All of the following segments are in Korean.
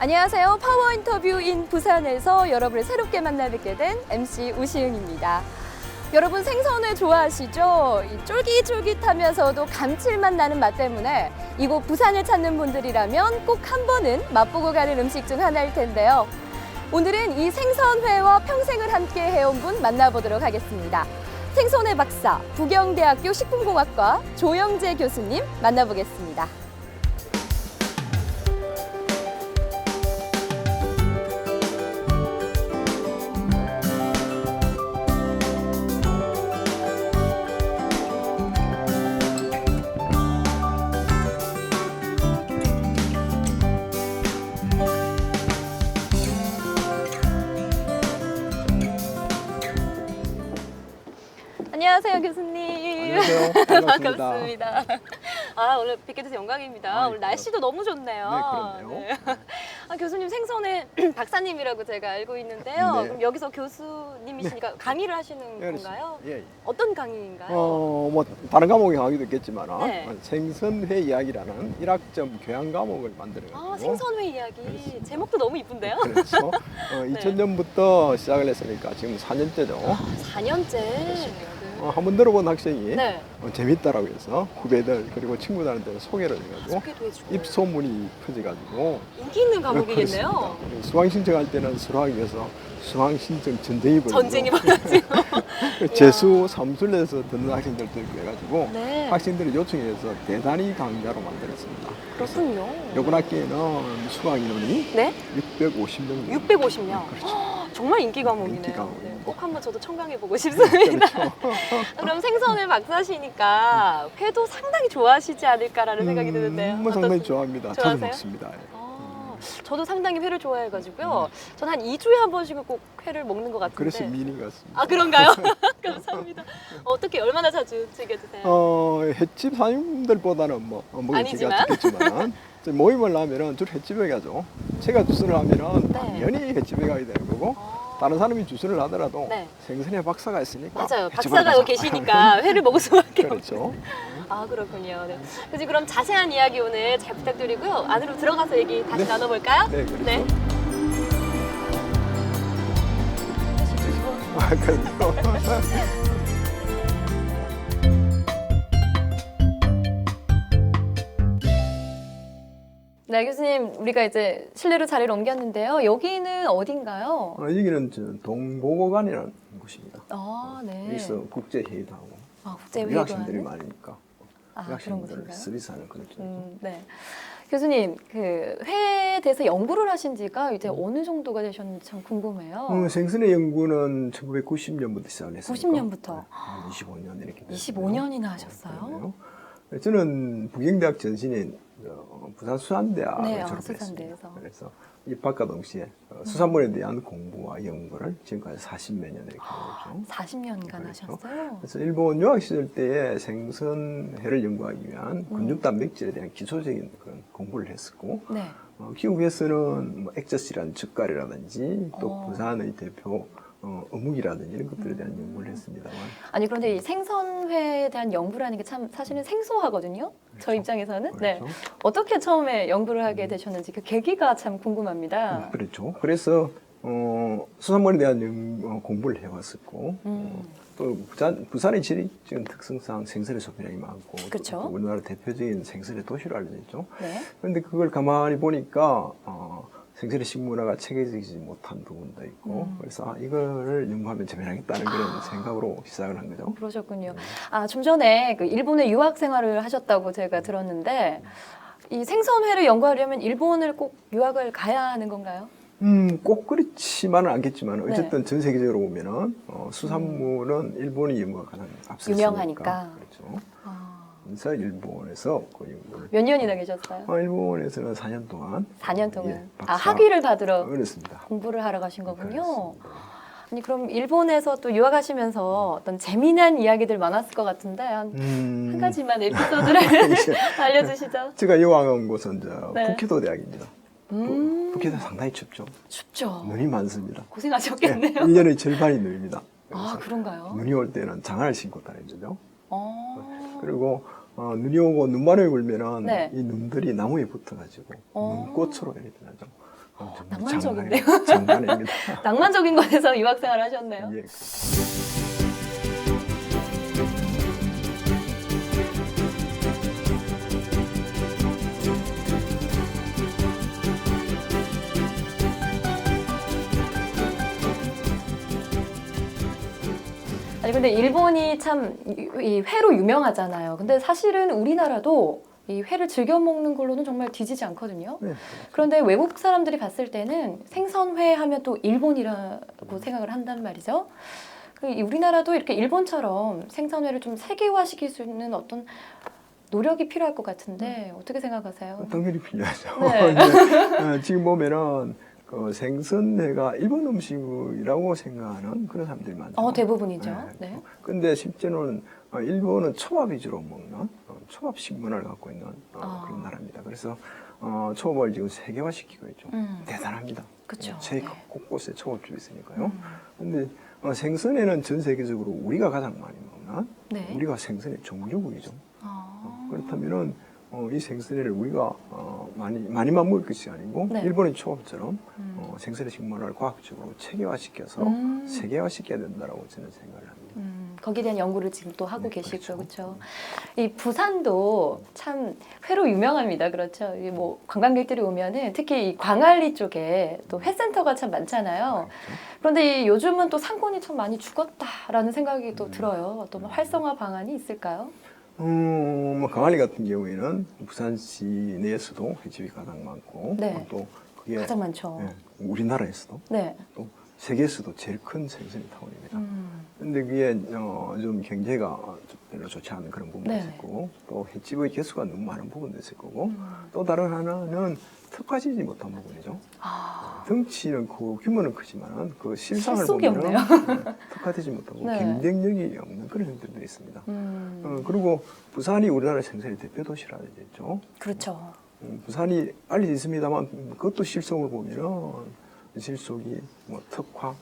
안녕하세요. 파워 인터뷰인 부산에서 여러분을 새롭게 만나 뵙게 된 MC 우시은입니다. 여러분 생선회 좋아하시죠? 이 쫄깃쫄깃하면서도 감칠맛 나는 맛 때문에 이곳 부산을 찾는 분들이라면 꼭 한 번은 맛보고 가는 음식 중 하나일 텐데요. 오늘은 이 생선회와 평생을 함께 해온 분 만나보도록 하겠습니다. 생선회 박사, 부경대학교 식품공학과 조영재 교수님 만나보겠습니다. 안녕하세요, 교수님. 안녕하세요. 반갑습니다. 반갑습니다. 아, 오늘 뵙게 돼서 영광입니다. 오늘 날씨도 너무 좋네요. 네, 그렇네요. 네. 아, 교수님 생선회 박사님이라고 제가 알고 있는데요. 네. 그럼 여기서 교수님이시니까 강의를 하시는 건가요? 예, 예. 어떤 강의인가요? 뭐 다른 과목의 강의도 있겠지만 네. 생선회 이야기라는 1학점 교양 과목을 만들어가지고 아, 생선회 이야기. 그렇습니다. 제목도 너무 이쁜데요? 그렇죠. 2000년부터 시작을 했으니까 지금 4년째죠. 4년째. 한번 들어본 학생이 네. 재밌다라고 해서 후배들 그리고 친구들한테 소개를 해가지고 소개도 해주고. 입소문이 퍼져가지고 인기 있는 과목이겠네요. 그렇습니다. 수강 신청할 때는 수료하기 위해서 수강 신청 전쟁이 벌어지고 전쟁이 벌어지고. 재수 사무실에서 듣는 학생들도 있고 해가지고 네. 학생들이 요청해서 대단히 강좌로 만들었습니다. 그렇군요. 이번 학기에는 수강 인원이 네? 650명. 650명. 그렇죠. 정말 인기 과목이네요. 인기 과목이네요. 네, 꼭 한번 저도 청강해보고 싶습니다. 그렇죠. 그럼 생선을 박사시니까 회도 상당히 좋아하시지 않을까라는 생각이 드는데요. 뭐 상당히 어떻습니까? 좋아합니다. 자주 좋아하세요? 먹습니다. 예. 저도 상당히 회를 좋아해가지고요. 저는 한 2주에 한 번씩은 꼭 회를 먹는 것 같은데. 그래서 미니 같습니다. 아, 그런가요? 감사합니다. 어떻게 얼마나 자주 즐겨 드세요? 횟집 사장님들보다는 뭐 먹을 아니지만. 기회가 적겠지만 모임을 하면은 주로 횟집에 가죠. 제가 주스를 하면은 네. 당연히 횟집에 가게 되는 거고 다른 사람이 주스를 하더라도 네. 생선회 박사가 있으니까 맞아요. 횟집으로 박사가 가자. 여기 계시니까 회를 먹을 수밖에 없죠. 그렇죠. 아, 그렇군요. 네. 그래서 그럼 자세한 이야기 오늘 잘 부탁드리고요. 안으로 들어가서 얘기 다시 네. 나눠볼까요? 네, 그렇죠. 네. 아, 그럼요. 네, 교수님, 우리가 이제 실내로 자리를 옮겼는데요. 여기는 어딘가요? 여기는 동보고관이라는 곳입니다. 아, 네. 여기서 국제회의도 하고 아, 국제회의도 유학생들이 하는? 많으니까 아, 그런 유학생들을 곳인가요? 서비스하는 그런 쪽이죠. 네. 교수님, 그 회에 대해서 연구를 하신 지가 이제 어느 정도가 되셨는지 참 궁금해요. 생선의 연구는 1990년부터 시작을 했으니까 90년부터. 한 25년 이렇게 됐어요. 25년이나 하셨어요? 그러네요. 저는 부경대학 전신인 부산 수산대학을 네, 졸업했습니다. 수산대에서. 그래서 입학과 동시에 수산물에 대한 공부와 연구를 지금까지 40몇 년 이렇게 하고 있죠. 40년간 그렇죠. 하셨어요? 그래서 일본 유학 시절 때에 생선회를 연구하기 위한 군중 단백질에 대한 기초적인 그런 공부를 했었고 네. 기후에서는 뭐 액젓이라는 젓갈이라든지 또 부산의 대표 어묵이라든지 이런 것들에 대한 연구를 했습니다만 아니, 그런데 이 생선회에 대한 연구라는 게 참 사실은 생소하거든요. 저 입장에서는. 네. 그렇죠. 어떻게 처음에 연구를 하게 되셨는지 그 계기가 참 궁금합니다. 그렇죠. 그래서 수산물에 대한 공부를 해왔었고 또 부산의 지리적인 특성상 생선의 소비량이 많고 그렇죠. 또 우리나라 대표적인 생선의 도시로 알려져 있죠. 네. 그런데 그걸 가만히 보니까 생선의 식문화가 체계적이지 못한 부분도 있고 그래서 이거를 연구하면 재미나겠다는 그런 생각으로 시작을 한 거죠. 그러셨군요. 아, 좀 전에 그 일본에 유학 생활을 하셨다고 제가 들었는데 이 생선회를 연구하려면 일본을 꼭 유학을 가야 하는 건가요? 꼭 그렇지만은 않겠지만 네. 어쨌든 전 세계적으로 보면은 수산물은 일본의 연구가 가장 앞섰으니까 유명하니까. 그렇죠. 아, 그래서 일본에서 그 연구를 몇 년이나 계셨어요? 일본에서는 4년 동안 4년 동안. 예, 아, 박사 학위를 받으러 그렇습니다. 공부를 하러 가신 거군요. 그렇습니다. 아니, 그럼 일본에서 또 유학하시면서 어떤 재미난 이야기들 많았을 것 같은데 한 가지만 에피소드를 알려주시죠. 제가 유학한 곳은 네. 북키도 대학입니다. 북키도 상당히 춥죠. 춥죠. 눈이 많습니다. 고생하셨겠네요. 1년의 절반이 눈입니다. 아, 그런가요? 눈이 올 때는 장화를 신고 다니죠. 어. 그리고 눈이 오고 눈바람이 불면은 네. 이 눈들이 나무에 붙어가지고 어. 눈꽃으로 이렇게 나죠. 낭만적인데요? 장관입니다. 낭만적인 곳에서 유학생활 하셨네요. 예. 아니 근데 일본이 참 이 회로 유명하잖아요. 근데 사실은 우리나라도 이 회를 즐겨 먹는 걸로는 정말 뒤지지 않거든요. 네. 그런데 외국 사람들이 봤을 때는 생선회 하면 또 일본이라고 생각을 한단 말이죠. 우리나라도 이렇게 일본처럼 생선회를 좀 세계화시킬 수 있는 어떤 노력이 필요할 것 같은데 어떻게 생각하세요? 당연히 필요하죠. 네. 지금 보면은 그 생선회가 일본 음식이라고 생각하는 그런 사람들이 많죠. 대부분이죠. 네. 근데 실제로는 일본은 초밥 위주로 먹는 초밥 식문화를 갖고 있는 그런 나라입니다. 그래서 초밥을 지금 세계화시키고 있죠. 대단합니다. 그렇죠. 세계 곳곳에 초밥집이 있으니까요. 근데 생선회는 전 세계적으로 우리가 가장 많이 먹는 네. 우리가 생선의 종류국이죠. 그렇다면은 이 생선회를 우리가 많이만 먹을 것이 아니고 네. 일본의 초밥처럼 생선의 식문화를 과학적으로 체계화시켜서 세계화시켜야 된다라고 저는 생각을 합니다. 거기에 대한 연구를 지금 또 하고 네, 계시고요, 그렇죠. 그렇죠? 이 부산도 참 회로 유명합니다, 그렇죠? 이 뭐 관광객들이 오면은 특히 이 광안리 쪽에 또 회센터가 참 많잖아요. 그렇죠? 그런데 요즘은 또 상권이 참 많이 죽었다라는 생각이 또 들어요. 어떤 활성화 방안이 있을까요? 뭐 광안리 같은 경우에는 부산시 내에서도 횟집이 가장 많고 네. 또 그게 가장 많죠. 우리나라에서도 네. 또 세계에서도 제일 큰 생선의 타운입니다. 근데 그게 좀 경제가 좀 별로 좋지 않은 그런 부분도 네. 있을 거고 또 횟집의 개수가 너무 많은 부분도 있을 거고 또 다른 하나는 특화지지 못한 부분이죠. 덩치는 크고 규모는 크지만 그 실상을 실속이 보면 없네요. 특화되지 못하고 네. 경쟁력이 없는 그런 형들도 있습니다. 그리고 부산이 우리나라 생선의 대표 도시라 되죠. 그렇죠. 부산이 알려져 있습니다만 그것도 실속을 보면은 실속이 뭐 특화,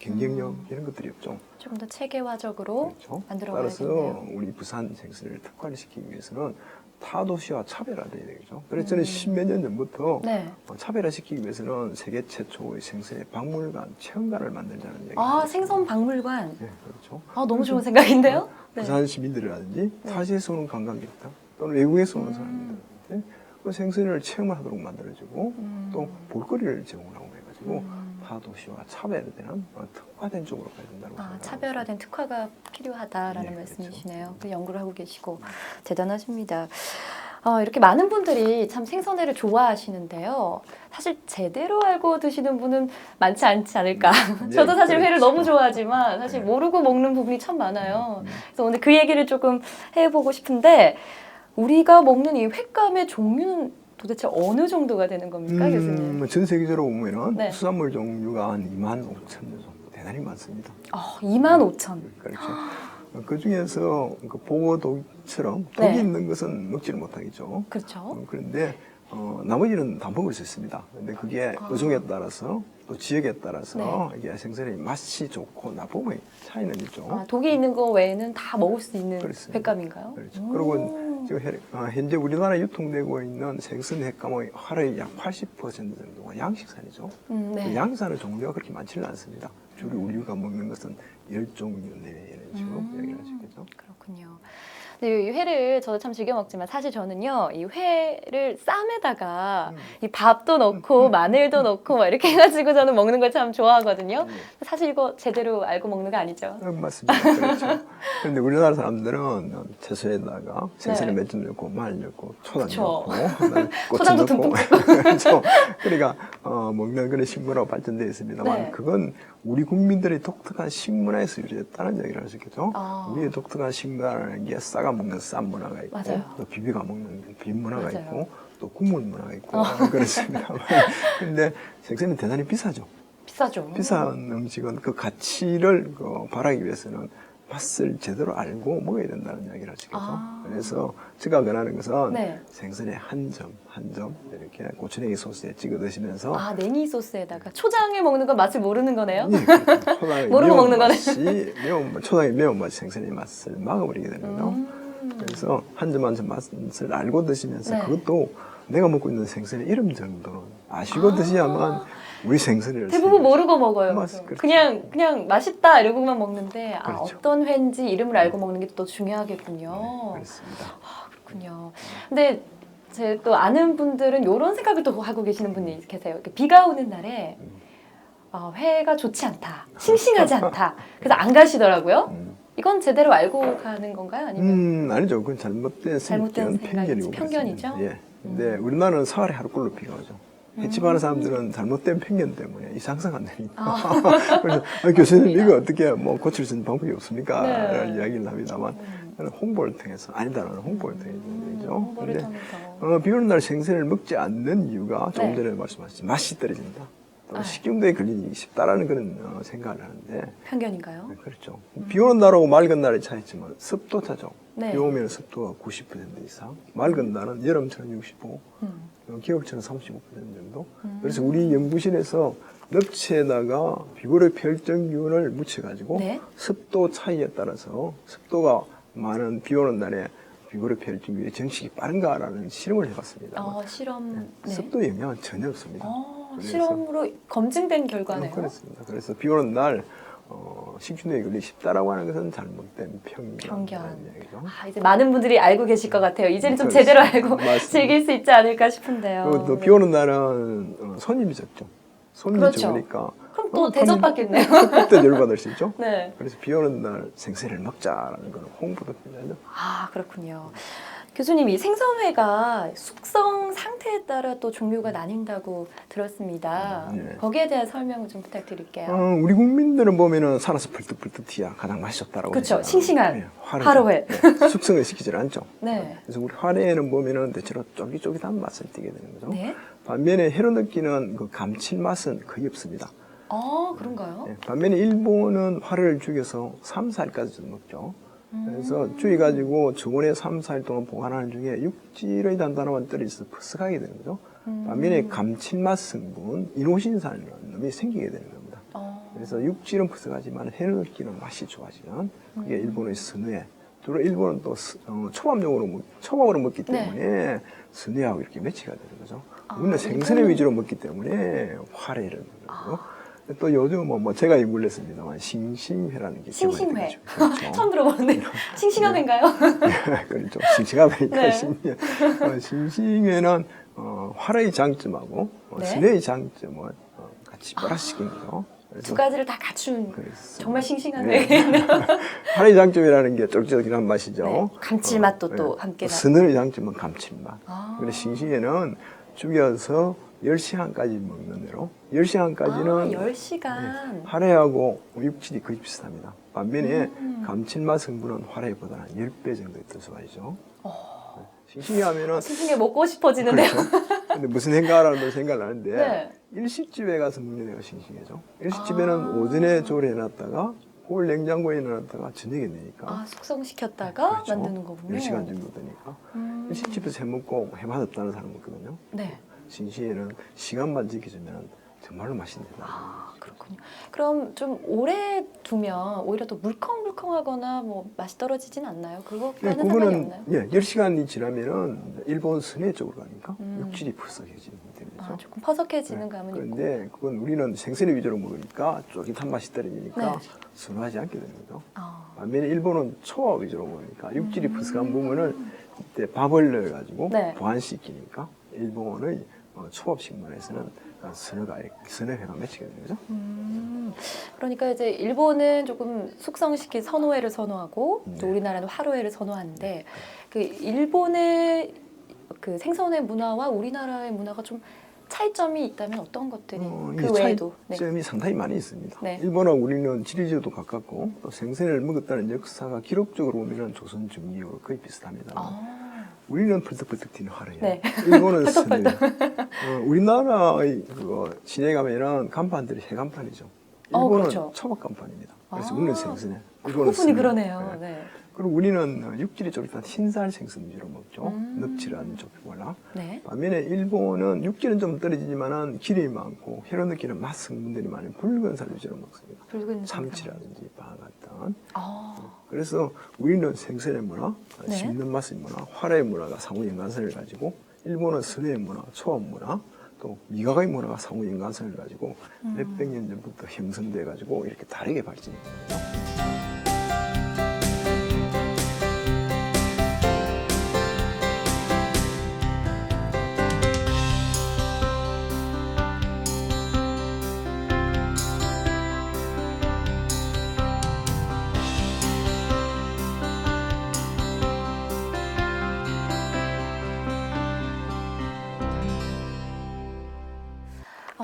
경쟁력 이런 것들이 없죠. 좀 더 체계화적으로 그렇죠. 만들어가야겠네요. 따라서 우리 부산 생선을 특화를 시키기 위해서는 타 도시와 차별화돼야 되겠죠. 그래서 저는 십몇 년 전부터 네. 차별화시키기 위해서는 세계 최초의 생선의 박물관, 체험관을 만들자는 얘기를 생선 박물관. 네, 그렇죠. 너무 좋은 생각인데요? 네. 부산 시민들이라든지 타지에서 오는 관광객들 또는 외국에서 오는 사람들한테 그 생선을 체험을 하도록 만들어주고 또 볼거리를 제공하고 해가지고 타 도시와 차별화되는 특화된 쪽으로 가야 된다고 생각합니다. 차별화된 특화가 필요하다라는 네, 말씀이시네요. 그렇죠. 그 연구를 하고 계시고 대단하십니다. 이렇게 많은 분들이 참 생선회를 좋아하시는데요. 사실 제대로 알고 드시는 분은 많지 않지 않을까. 네, 저도 사실 회를 그렇죠. 너무 좋아하지만 사실 네. 모르고 먹는 부분이 참 많아요. 그래서 오늘 그 얘기를 조금 해보고 싶은데 우리가 먹는 이 횟감의 종류는 도대체 어느 정도가 되는 겁니까, 교수님? 전 세계적으로 보면은 네. 수산물 종류가 한 25,000여 정도 대단히 많습니다. 25,000. 그렇죠. 그 중에서 그 보고독처럼 네. 독이 있는 것은 먹지를 못하겠죠. 그렇죠. 그런데 나머지는 다 먹을 수 있습니다. 근데 그게 어종에 따라서 또 지역에 따라서 이게 생선의 맛이 좋고 나쁨의 차이는 있죠. 독이 있는 거 외에는 다 먹을 수 있는 그렇습니다. 횟감인가요? 그렇죠. 그리고 지금 현재 우리나라에 유통되고 있는 생선 횟감의 하루에 약 80% 정도가 양식산이죠. 네. 양식산의 종류가 그렇게 많지는 않습니다. 주로 우리가 먹는 것은 10종류 내외 이런 식으로 이야기를 하시겠죠. 그렇군요. 근데 이 회를 저도 참 즐겨 먹지만 사실 저는요 이 회를 쌈에다가 이 밥도 넣고 마늘도 넣고 막 이렇게 해가지고 저는 먹는 걸 참 좋아하거든요. 사실 이거 제대로 알고 먹는 거 아니죠? 맞습니다. 그렇죠. 그런데 우리나라 사람들은 채소에다가 생선에 네. 몇 점 넣고 마늘 넣고 초당 그쵸. 넣고 그다음에 고추 초장도 넣고 그렇죠. 그러니까 먹는 그런 식문화가 발전되어 있습니다만 네. 그건 우리 국민들의 독특한 식문화에서 유래했다는 얘기를 할 수 있겠죠. 우리의 독특한 식문화라는 게 싸가 먹는 쌈 문화가 있고 맞아요. 또 비비가 먹는 빈 문화가 맞아요. 있고 또 국물 문화가 있고 그렇습니다만 근데 생선은 대단히 비싸죠. 비싸죠. 비싼 음식은 그 가치를 바라기 위해서는 맛을 제대로 알고 먹어야 된다는 이야기를 하시겠죠. 그래서 제가 권하는 것은 네. 생선의 한 점 이렇게 고추냉이 소스에 찍어 드시면서 냉이 소스에다가 초장에 먹는 건 맛을 모르는 거네요. 예, 그렇죠. 초장의 모르고 먹는 거네. 초장의 매운맛이 생선의 맛을 막아버리게 되는 거죠. 그래서 한 점 한 점 맛을 알고 드시면서 네. 그것도 내가 먹고 있는 생선의 이름 정도는 아시고 드셔야만 우리 생선을 대부분 모르고 먹어요. 그렇죠. 그냥 맛있다 이러고만 먹는데 그렇죠. 어떤 회인지 이름을 알고 먹는 게 또 중요하겠군요. 네, 그렇습니다. 그렇군요. 근데 제 또 아는 분들은 이런 생각을 또 하고 계시는 분이 계세요. 이렇게 비가 오는 날에 회가 좋지 않다, 싱싱하지 않다. 그래서 안 가시더라고요. 이건 제대로 알고 가는 건가요? 아니면 아니죠. 그건 잘못된 생각이지, 편견이고 편견이죠? 그렇습니다. 예. 근데 우리나라는 사활에 하루꼴로 비가 오죠. 횟집 하는 사람들은 잘못된 편견 때문에 이 상상 안 되니까. 그래서 교수님 이거 어떻게 뭐 고칠 수 있는 방법이 없습니까? 네. 라는 이야기를 합니다만 저는 홍보를 통해서 아니다라는 홍보를 통해서 얘기죠. 홍보를 근데 통해서. 비 오는 날 생선을 먹지 않는 이유가 조금 네. 전에 말씀하셨지 맛이 떨어진다. 또 식중독에 걸리기 쉽다라는 그런 생각을 하는데 편견인가요? 네, 그렇죠. 비 오는 날하고 맑은 날의 차이지만 습도 차죠. 네. 비 오면 습도가 90% 이상, 맑은 날은 여름처럼 65, 겨울처럼 35% 정도. 그래서 우리 연구실에서 넙치에다가 비고력 혈전 기운을 묻혀가지고 네. 습도 차이에 따라서 습도가 많은 비 오는 날에 비고력 혈전 기운의 정식이 빠른가라는 실험을 해봤습니다. 실험. 네. 습도 영향은 전혀 없습니다. 그래서- 실험으로 검증된 결과네요. 그렇습니다. 그래서 비 오는 날 식중독에 걸리기 쉽다라고 하는 것은 잘못된 편견이라는 얘기죠. 이제 많은 분들이 알고 계실 것 같아요. 이제는 좀 그렇습니다. 제대로 알고 맞습니다. 즐길 수 있지 않을까 싶은데요. 그리고 또 비 오는 날은 손님이 적죠. 손님이 그렇죠. 적으니까 그럼 또 대접받겠네요. 그때 열받을 수 있죠. 네. 그래서 비 오는 날 생선을 먹자라는 건 홍보도 필요하죠. 그렇군요. 교수님, 이 생선회가 숙성 상태에 따라 또 종류가 나뉜다고 들었습니다. 네. 거기에 대한 설명을 좀 부탁드릴게요. 우리 국민들은 보면은 살아서 펄떡펄떡 가장 맛이 좋다라고. 그렇죠. 생각하고. 싱싱한 화로회. 화로회. 네, 숙성을 시키질 않죠. 네. 그래서 우리 화로회는 보면은 대체로 쫄깃쫄깃한 맛을 띠게 되는 거죠. 네. 반면에 회로 느끼는 그 감칠맛은 거의 없습니다. 그런가요? 네, 반면에 일본은 화를 죽여서 3, 4일까지 좀 먹죠. 그래서 죽여가지고 저온에 3, 4일 동안 보관하는 중에 육질의 단단함만 떨어져서 퍼석하게 되는 거죠. 반면에 감칠맛 성분, 이노신산이라는 놈이 생기게 되는 겁니다. 그래서 육질은 퍼석하지만 회로 느끼는 맛이 좋아지는 그게 일본의 선회. 주로 일본은 또 초밥으로 먹기 때문에 선회하고 이렇게 매치가 되는 거죠. 우리는 생선의 위주로 먹기 때문에 화래를 먹는 거죠. 또 요즘 뭐 제가 연구를 했습니다만 싱싱회라는 게 싱싱회. 그렇죠. 처음 들어보는데 싱싱한 회인가요? 그렇죠. 싱싱하니까 네. 싱싱회는 화래의 장점하고 네. 선회의 장점을 같이 플러스시킨 거죠. 두 가지를 다 갖춘 그렇습니다. 정말 싱싱한 네. 회겠네요. 화래의 장점이라는 게 쫄깃쫄깃한 맛이죠. 네. 감칠맛도 또 함께 선회의 장점은 감칠맛. 그런데 아. 싱싱회는 죽여서 10시 한까지 먹는 대로 10시 한까지는 10시간. 화래하고 육질이 거의 비슷합니다. 반면에 감칠맛 성분은 화래보다는 10배 정도 더 좋아지죠. 싱싱해 하면은 싱싱해 먹고 싶어지는데요. 그렇죠. 근데 무슨 생각하라는 생각을 하는데 네. 일식집에 가서 먹는 애가 싱싱해죠. 일식집에는 오전에 조리해놨다가 그걸 냉장고에 넣어놨다가 저녁에 내니까 숙성시켰다가 그렇죠. 만드는 거군요. 10시간 정도 되니까 일식집에서 해먹고 해맛없다는 사람 없거든요. 네. 싱싱해는 시간만 지켜주면 정말로 맛있습니다. 그렇군요. 그럼 좀 오래 두면 오히려 더 물컹물컹하거나 뭐 맛이 떨어지진 않나요? 그거과는 상관이 그거는 없나요? 10시간이 지나면은 일본 선해 쪽으로 가니까 육질이 퍼석해지는 되죠. 조금 퍼석해지는 감은 있고. 그런데 그건 우리는 생선의 위주로 먹으니까 쫄깃한 맛이 떨어지니까 네. 선호하지 않게 되는 거죠. 반면에 일본은 초밥 위주로 먹으니까 육질이 퍼석한 부분을 그때 밥을 넣어가지고 네. 보완시키니까 일본의 초밥 식문에서는 선회회가 맺히게 되는 거죠. 그러니까 이제 일본은 조금 숙성시킨 선호회를 선호하고 또 네. 우리나라는 화로회를 선호하는데 그 일본의 그 생선회 문화와 우리나라의 문화가 좀 차이점이 있다면 어떤 것들이 그 이 외에도 차이점이 상당히 많이 있습니다. 네. 일본하고 우리는 지리적으로도 가깝고 또 생선을 먹었다는 역사가 기록적으로 보면 조선 중기로 거의 비슷합니다. 우리는 펄떡펄떡 튀는 화래예요. 네. 일본은 선회. 우리나라의 시내 가면은 간판들이 해간판이죠. 일본은 그렇죠. 초밥 간판입니다. 그래서 우리는 생선에. 그 일본은 부분이 선회. 그러네요. 네. 네. 그리고 우리는 육질이 쫄깃한 흰살 생선 위주로 먹죠. 넙치라는 쪽이거나. 네. 반면에 일본은 육질은 좀 떨어지지만은 기름이 많고 혈로 느끼는 맛 성분들이 많은 붉은 살 위주로 먹습니다. 붉은 참치라든지 바 같은. 아, 그래서 우리는 생선의 문화, 네. 씹는 맛의 문화, 화래의 문화가 상호 연관성을 가지고 일본은 선의 문화, 초밥 문화, 또 미가가이 문화가 상호 연관성을 가지고 몇백 년 전부터 형성돼 가지고 이렇게 다르게 발전이 거죠.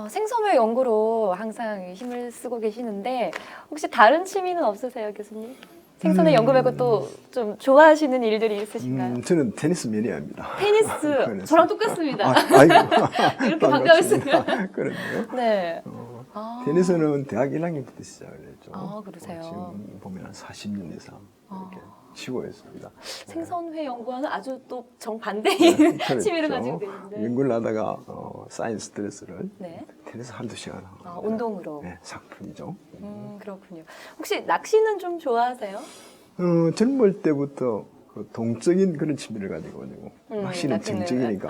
생선회 연구로 항상 힘을 쓰고 계시는데 혹시 다른 취미는 없으세요, 교수님? 생선회 연구 말고 또 좀 좋아하시는 일들이 있으신가요? 저는 테니스 매니아입니다. 테니스, 저랑 똑같습니다. 아이고. 이렇게 반가웠어요. 그렇네요. 네. 테니스는 대학 1학년부터 시작을 했죠. 아, 그러세요? 지금 보면 한 40년 이상 이렇게 치고 있습니다. 생선회 연구와는 아주 또 정반대인 그렇죠. 취미를 가지고 계신데. 연구를 하다가 쌓인 스트레스를 네. 테니스 한두 시간 하고 운동으로. 네, 싹 풀리죠. 그렇군요. 혹시 낚시는 좀 좋아하세요? 젊을 때부터 그 동적인 그런 취미를 가지고 낚시는 낚시는. 정적이니까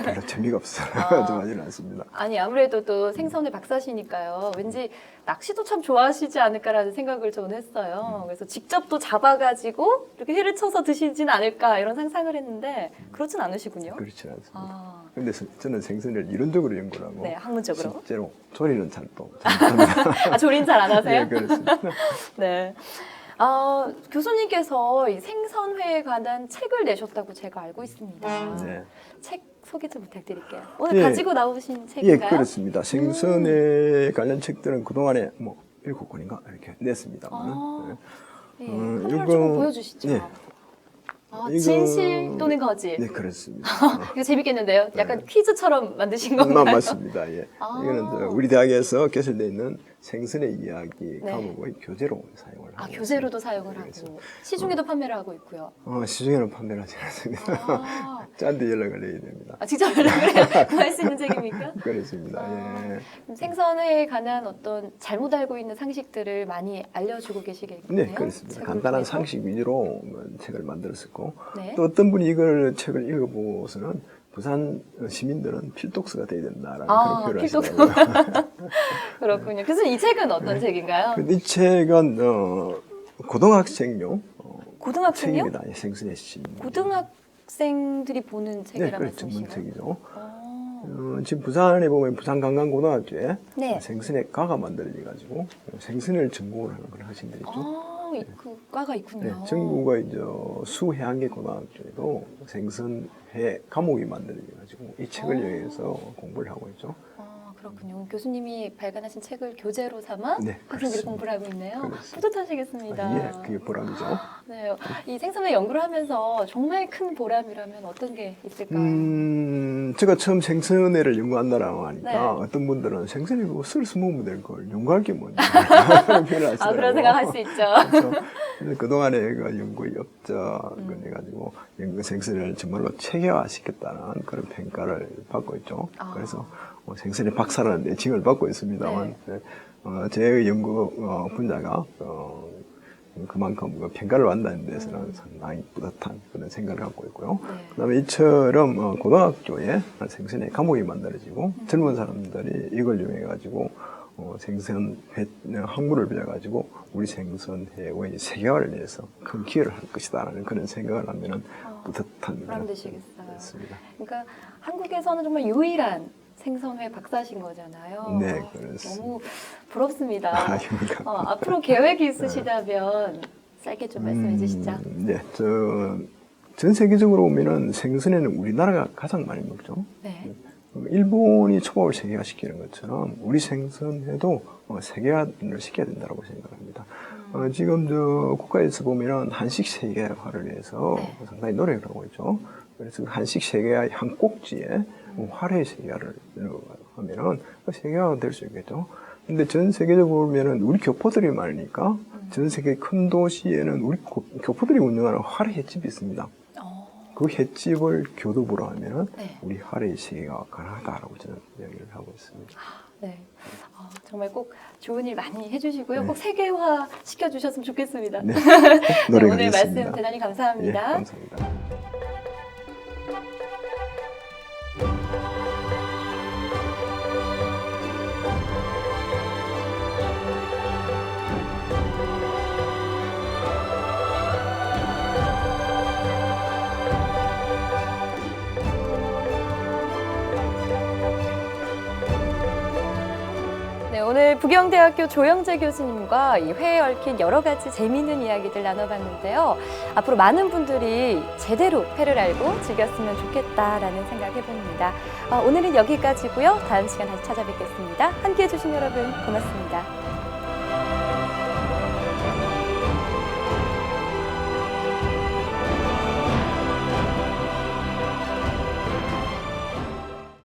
별로 재미가 없어요. 좋아하지는 않습니다. 아니 아무래도 또 생선회 박사시니까요. 왠지 낚시도 참 좋아하시지 않을까라는 생각을 저는 했어요. 그래서 직접 또 잡아가지고 이렇게 회를 쳐서 드시진 않을까 이런 상상을 했는데 그렇진 않으시군요. 그렇지 않습니다. 그런데 저는 생선을 이론적으로 연구를 하고 네, 학문적으로. 실제로 조리는 잘 못합니다. 아, 조리는 잘 안 하세요? 네, 그렇습니다. 네. 교수님께서 이 생선회에 관한 책을 내셨다고 제가 알고 있습니다. 네. 책 소개 좀 부탁드릴게요. 오늘 예. 가지고 나오신 예, 책인가요? 그렇습니다. 생선에 관련 책들은 그동안에 뭐 7권인가 이렇게 냈습니다만. 예, 네. 카메라 이거- 조금 보여주시죠. 네. 이거- 진실 또는 거짓. 네, 그렇습니다. 이거 재밌겠는데요? 약간 퀴즈처럼 만드신 건가요? 맞습니다. 예. 이거는 우리 대학에서 개설되어 있는 생선의 이야기 네. 과목의 교재로 사용을 하고 교재로도 있습니다. 사용을 그래서, 하고 시중에도 판매를 하고 있고요. 시중에는 판매를 하지 않습니다. 아, 짠데 연락을 해야 됩니다. 직접 연락을 구할 수 있는 책입니까? 그렇습니다. 예. 그럼 생선회에 관한 어떤 잘못 알고 있는 상식들을 많이 알려주고 계시겠네요. 네, 그렇습니다. 책을 간단한 통해서. 상식 위주로 책을 만들었었고 네. 또 어떤 분이 이걸 책을 읽어보고서는 부산 시민들은 필독스가 돼야 된다라는 그런 표현을 필독스. 하시더라고요. 그렇군요. 교수님 이 책은 어떤 책인가요? 이 책은 고등학생용 고등학생요? 책입니다. 예, 생선의 신. 고등학생들이 보는 네, 책이라는 그렇죠. 전문 말씀이신가요? 책이죠. 아, 지금 부산에 보면 부산관광고등학교에 네. 생선의 과가 만들어져가지고 생선을 전공을 하는 그런 학생들이 있죠. 그 과가 있군요. 네, 전국의 수해안개 고등학교에도 생선회 과목이 만들어져가지고 이 책을 이용해서 공부를 하고 있죠. 그렇군요. 교수님이 발간하신 책을 교재로 삼아 네, 학생들이 그렇습니다. 공부를 하고 있네요. 그렇습니다. 뿌듯하시겠습니다. 예, 그게 보람이죠. 네, 이 생선회 연구를 하면서 정말 큰 보람이라면 어떤 게 있을까요? 제가 처음 생선회를 연구한다라고 하니까 네. 어떤 분들은 생선회 그거 썰어서 먹으면 될 걸 연구할 게 뭔지 그런 표현을 하시더라고요. 그런 생각할 수 있죠. 그래서 그동안에 그 연구의 업적을 해가지고 연구 생선을 정말로 체계화시켰다는 그런 평가를 받고 있죠. 그래서 생선의 박사라는 칭을 받고 있습니다만 제 연구 분야가 그만큼 그 평가를 받는다는 데서는 상당히 뿌듯한 그런 생각을 갖고 있고요. 그다음에 이처럼 고등학교에 생선의 과목이 만들어지고 젊은 사람들이 이걸 이용해 가지고 생선 학문을 배워 가지고 우리 생선회의 세계화를 위해서 큰 기여를 할 것이다라는 그런 생각을 하면은 뿌듯한 보람되시겠어요. 그러니까 한국에서는 정말 유일한 생선회 박사신 거잖아요. 네, 그렇습니다. 너무 부럽습니다. 아닙니까? 앞으로 계획이 있으시다면 짧게 좀 말씀해 주시죠. 네, 전 세계적으로 보면은 생선회는 우리나라가 가장 많이 먹죠. 네. 일본이 초밥을 세계화시키는 것처럼 우리 생선회도 세계화를 시켜야 된다고 생각합니다. 지금 국가에서 보면은 한식 세계화를 위해서 상당히 노력을 하고 있죠. 그래서 한식 세계화의 한 꼭지에 화훼 세계화를 하면은 세계화가 될 수 있겠죠. 근데 전 세계적으로 보면은 우리 교포들이 많으니까 전 세계 큰 도시에는 우리 교포들이 운영하는 화훼 횟집이 있습니다. 그 횟집을 교도부로 하면은 우리 화훼 세계가 가능하다라고 저는 이야기를 하고 있습니다. 네. 정말 꼭 좋은 일 많이 해주시고요. 꼭 세계화 시켜주셨으면 좋겠습니다. 네, 오늘 말씀 대단히 감사합니다. 예, 감사합니다. 오늘 부경대학교 조영재 교수님과 이 회에 얽힌 여러 가지 재미있는 이야기들 나눠봤는데요. 앞으로 많은 분들이 제대로 회를 알고 즐겼으면 좋겠다라는 생각 해봅니다. 오늘은 여기까지고요. 다음 시간 다시 찾아뵙겠습니다. 함께해 주신 여러분 고맙습니다.